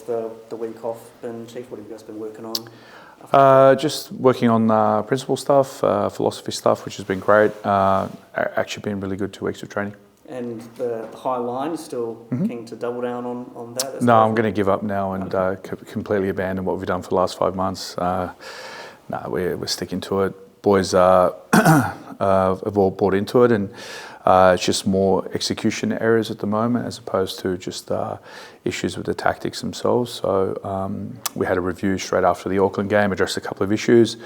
the week off been, Chief? What have you guys been working on? Just working on principal stuff, philosophy stuff, which has been great. Actually been really good 2 weeks of training. And the high line, you still keen to double down on that? No, I'm going to give up now and completely abandon what we've done for the last 5 months. No, we're sticking to it. Boys have all bought into it, and it's just more execution errors at the moment as opposed to just issues with the tactics themselves. So we had a review straight after the Auckland game, addressed a couple of issues.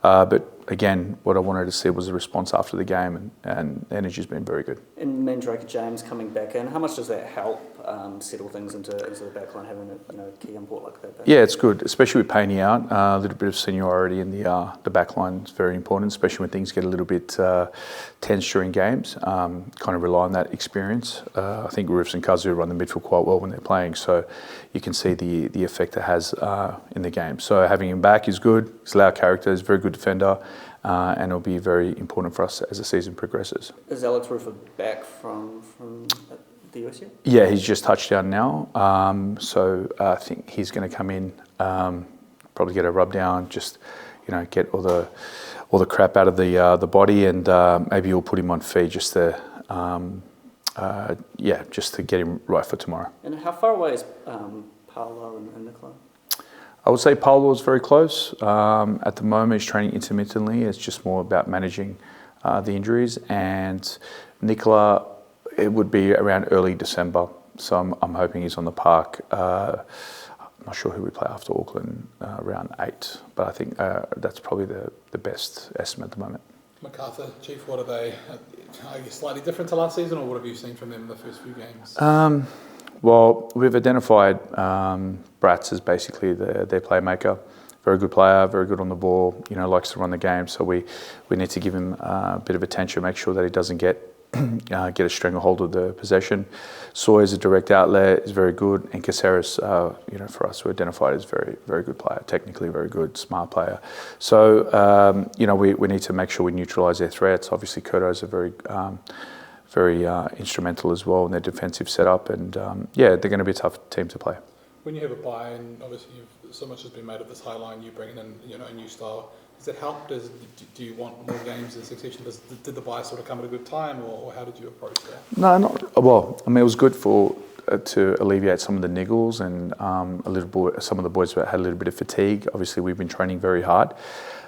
But again, what I wanted to see was a response after the game, and the energy's been very good. And Mandrake James coming back in, how much does that help settle things into the backline, having a key import like that? Yeah, it's good, especially with Payne out. A little bit of seniority in the backline is very important, especially when things get a little bit tense during games. Kind of rely on that experience. I think Roofs and Kazu run the midfield quite well when they're playing, so you can see the effect it has in the game. So having him back is good. He's a loud character, he's a very good defender. And it'll be very important for us as the season progresses. Is Alex Roofer back from the US yet? Yeah, he's just touched down now. So I think he's going to come in, probably get a rub down, just get all the crap out of the body, and maybe we'll put him on feed just to just to get him right for tomorrow. And how far away is Paolo and Nicola? I would say Paolo is very close. At the moment, he's training intermittently. It's just more about managing the injuries. And Nicola, it would be around early December. So I'm hoping he's on the park. I'm not sure who we play after Auckland, around 8. But I think that's probably the best estimate at the moment. Macarthur, Chief, what are they? Are you slightly different to last season, or what have you seen from them in the first few games? Well, we've identified Bratz as basically their playmaker. Very good player, very good on the ball, likes to run the game. So we need to give him a bit of attention, make sure that he doesn't get a stranglehold of the possession. Sawyer's a direct outlet, is very good. And Caceres, for us, we identified as very, very good player, technically very good, smart player. So, we need to make sure we neutralise their threats. Obviously, Kurto's a very instrumental as well in their defensive setup, and they're going to be a tough team to play. When you have a buy, and obviously so much has been made of this high line, you bringing in a new style. Does it help? Do you want more games in succession? Did the buy sort of come at a good time, or how did you approach that? No, not well. I mean, it was good to alleviate some of the niggles, and some of the boys had a little bit of fatigue. Obviously, we've been training very hard.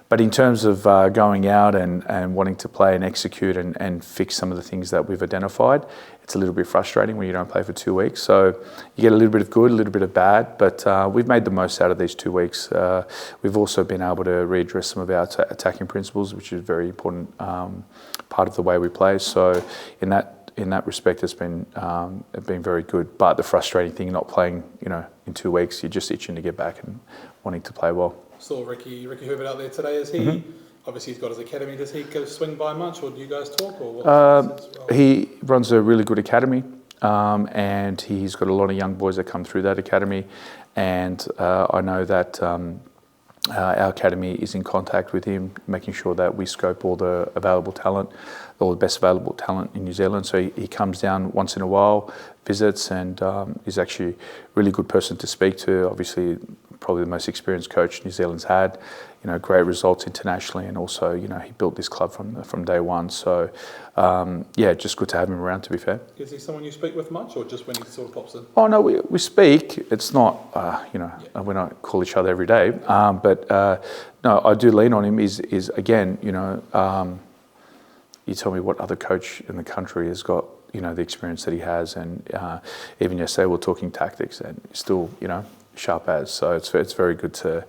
But in terms of going out and wanting to play and execute and fix some of the things that we've identified, it's a little bit frustrating when you don't play for 2 weeks. So you get a little bit of good, a little bit of bad, but we've made the most out of these 2 weeks. We've also been able to readdress some of our attacking principles, which is a very important part of the way we play. So in that respect, it's been very good. But the frustrating thing, not playing, in 2 weeks, you're just itching to get back and wanting to play well. Saw Ricky Herbert out there today. Is he obviously he's got his academy? Does he go swing by much, or do you guys talk? Or what? He runs a really good academy, and he's got a lot of young boys that come through that academy. And I know that our academy is in contact with him, making sure that we scope all the available talent, all the best available talent in New Zealand. So he comes down once in a while, visits, and is actually a really good person to speak to. Obviously, probably the most experienced coach New Zealand's had. Great results internationally, and also he built this club from day one. So just good to have him around. To be fair, is he someone you speak with much, or just when he sort of pops in? Oh no, we speak. It's not we don't call each other every day. But no, I do lean on him. Is again you tell me what other coach in the country has got the experience that he has, and even yesterday we're talking tactics, and still sharp as. So it's very good to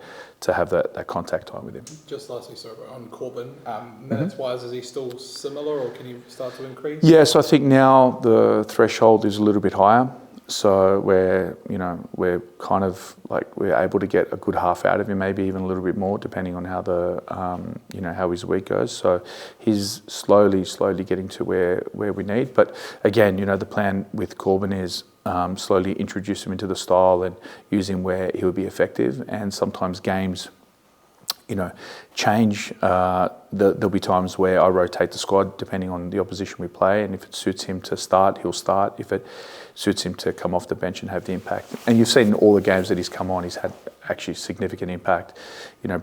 have that contact time with him. Just lastly, sorry, on Corbin, minutes-wise, is he still similar, or can he start to increase? Yeah, so I think now the threshold is a little bit higher. So we're kind of we're able to get a good half out of him, maybe even a little bit more, depending on how how his week goes. So he's slowly getting to where we need. But again, the plan with Corbin is slowly introduce him into the style and use him where he would be effective. And sometimes games change. There'll be times where I rotate the squad depending on the opposition we play, and if it suits him to start, he'll start. If it suits him to come off the bench and have the impact. And you've seen all the games that he's come on, he's had actually significant impact.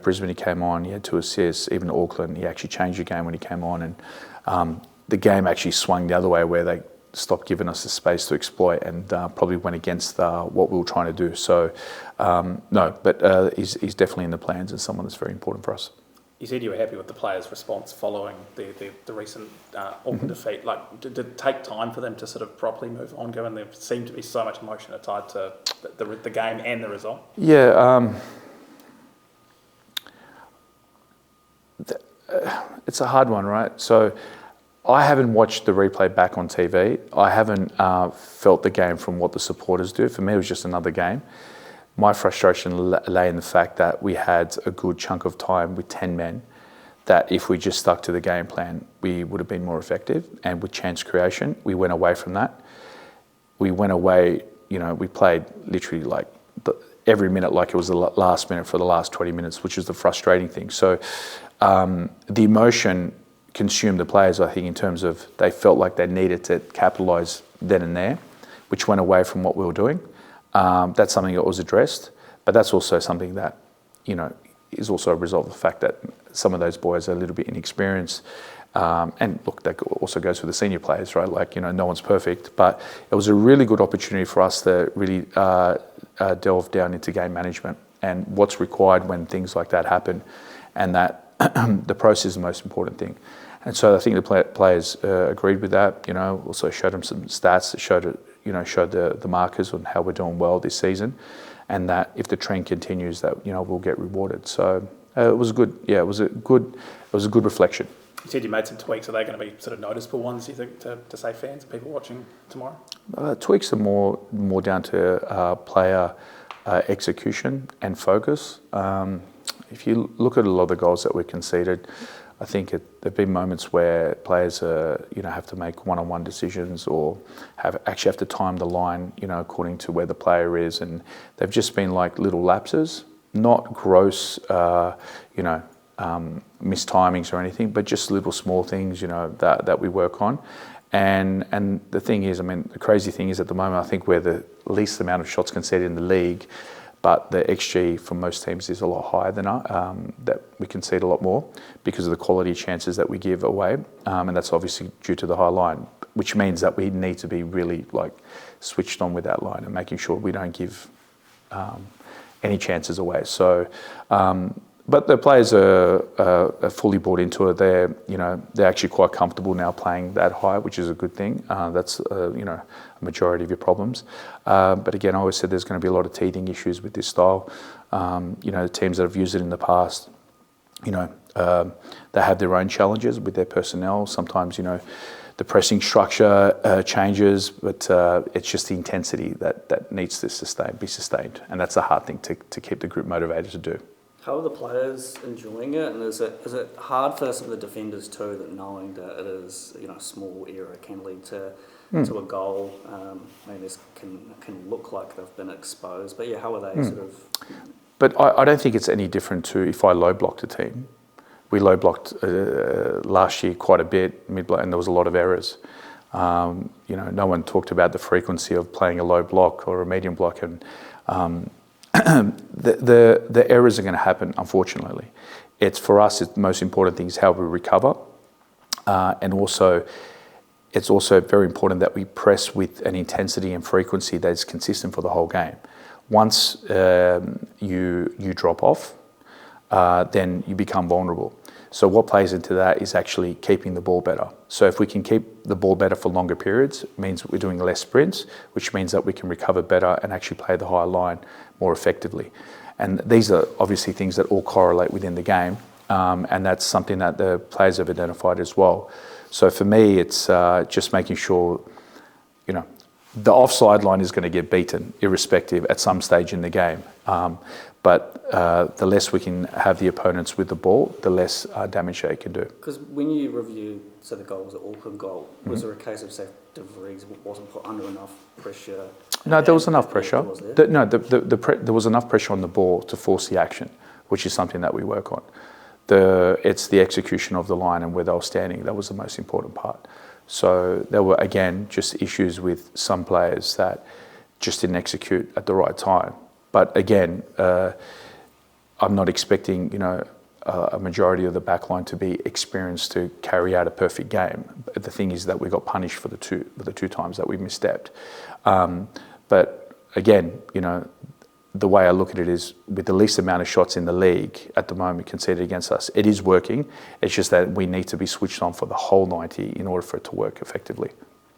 Brisbane he came on, he had 2 assists. Even Auckland, he actually changed the game when he came on, and the game actually swung the other way where they stopped giving us the space to exploit, and probably went against what we were trying to do. So, no, but he's definitely in the plans and someone that's very important for us. You said you were happy with the players' response following the recent Auckland defeat. Like, did it take time for them to sort of properly move on, given there seemed to be so much emotion tied to the game and the result? Yeah, it's a hard one, right? So I haven't watched the replay back on TV. I haven't felt the game from what the supporters do. For me, it was just another game. My frustration lay in the fact that we had a good chunk of time with 10 men, that if we just stuck to the game plan, we would have been more effective. And with chance creation, we went away from that. We went away, we played literally like every minute like it was the last minute for the last 20 minutes, which is the frustrating thing. So the emotion consumed the players, I think, in terms of they felt like they needed to capitalise then and there, which went away from what we were doing. That's something that was addressed, but that's also something that, is also a result of the fact that some of those boys are a little bit inexperienced. And look, that also goes for the senior players, right? Like, no one's perfect, but it was a really good opportunity for us to really delve down into game management and what's required when things like that happen, and that the process is the most important thing. And so I think the players agreed with that. Also showed them some stats that showed the markers on how we're doing well this season, and that if the trend continues, that we'll get rewarded. So it was good. Yeah, it was a good reflection. You said you made some tweaks. Are they going to be sort of noticeable ones, you think, to say fans and people watching tomorrow? Tweaks are more down to player execution and focus. If you look at a lot of the goals that were conceded, I think there've been moments where players have to make one-on-one decisions, or actually have to time the line, according to where the player is, and they've just been like little lapses, not gross, mistimings or anything, but just little small things, that we work on. And the thing is, the crazy thing is, at the moment, I think we're the least amount of shots conceded in the league, but the XG for most teams is a lot higher than that we concede a lot more because of the quality of chances that we give away. And that's obviously due to the high line, which means that we need to be really switched on with that line and making sure we don't give any chances away. So, but the players are fully bought into it. They're actually quite comfortable now playing that high, which is a good thing. That's a majority of your problems. But again, I always said there's going to be a lot of teething issues with this style. The teams that have used it in the past, they have their own challenges with their personnel. Sometimes, the pressing structure changes, but it's just the intensity that needs to be sustained, and that's a hard thing to keep the group motivated to do. How are the players enjoying it, and is it hard for some of the defenders too, that knowing that it is a small error can lead to a goal? This can look like they've been exposed, but how are they sort of? But I don't think it's any different to if I low blocked a team. We low blocked last year quite a bit, mid block, and there was a lot of errors. No one talked about the frequency of playing a low block or a medium block, and the errors are going to happen, unfortunately. It's for us, the most important thing is how we recover, and also it's also very important that we press with an intensity and frequency that is consistent for the whole game. Once you drop off, then you become vulnerable. So what plays into that is actually keeping the ball better. So if we can keep the ball better for longer periods, it means we're doing less sprints, which means that we can recover better and actually play the higher line more effectively. And these are obviously things that all correlate within the game, and that's something that the players have identified as well. So for me, it's just making sure, the offside line is going to get beaten, irrespective, at some stage in the game. But the less we can have the opponents with the ball, the less damage they can do. Because when you review, the goals, the Auckland goal, was there a case of, say, De Vries wasn't put under enough pressure? No, there was enough pressure. Was there? There was enough pressure on the ball to force the action. which is something that we work on. It's the execution of the line and where they were standing. That was the most important part. So there were, again, just issues with some players that just didn't execute at the right time. But again, I'm not expecting, a majority of the backline to be experienced to carry out a perfect game. But the thing is that we got punished for the two times that we misstepped. But again, the way I look at it is with the least amount of shots in the league at the moment conceded against us, it is working. It's just that we need to be switched on for the whole 90 in order for it to work effectively.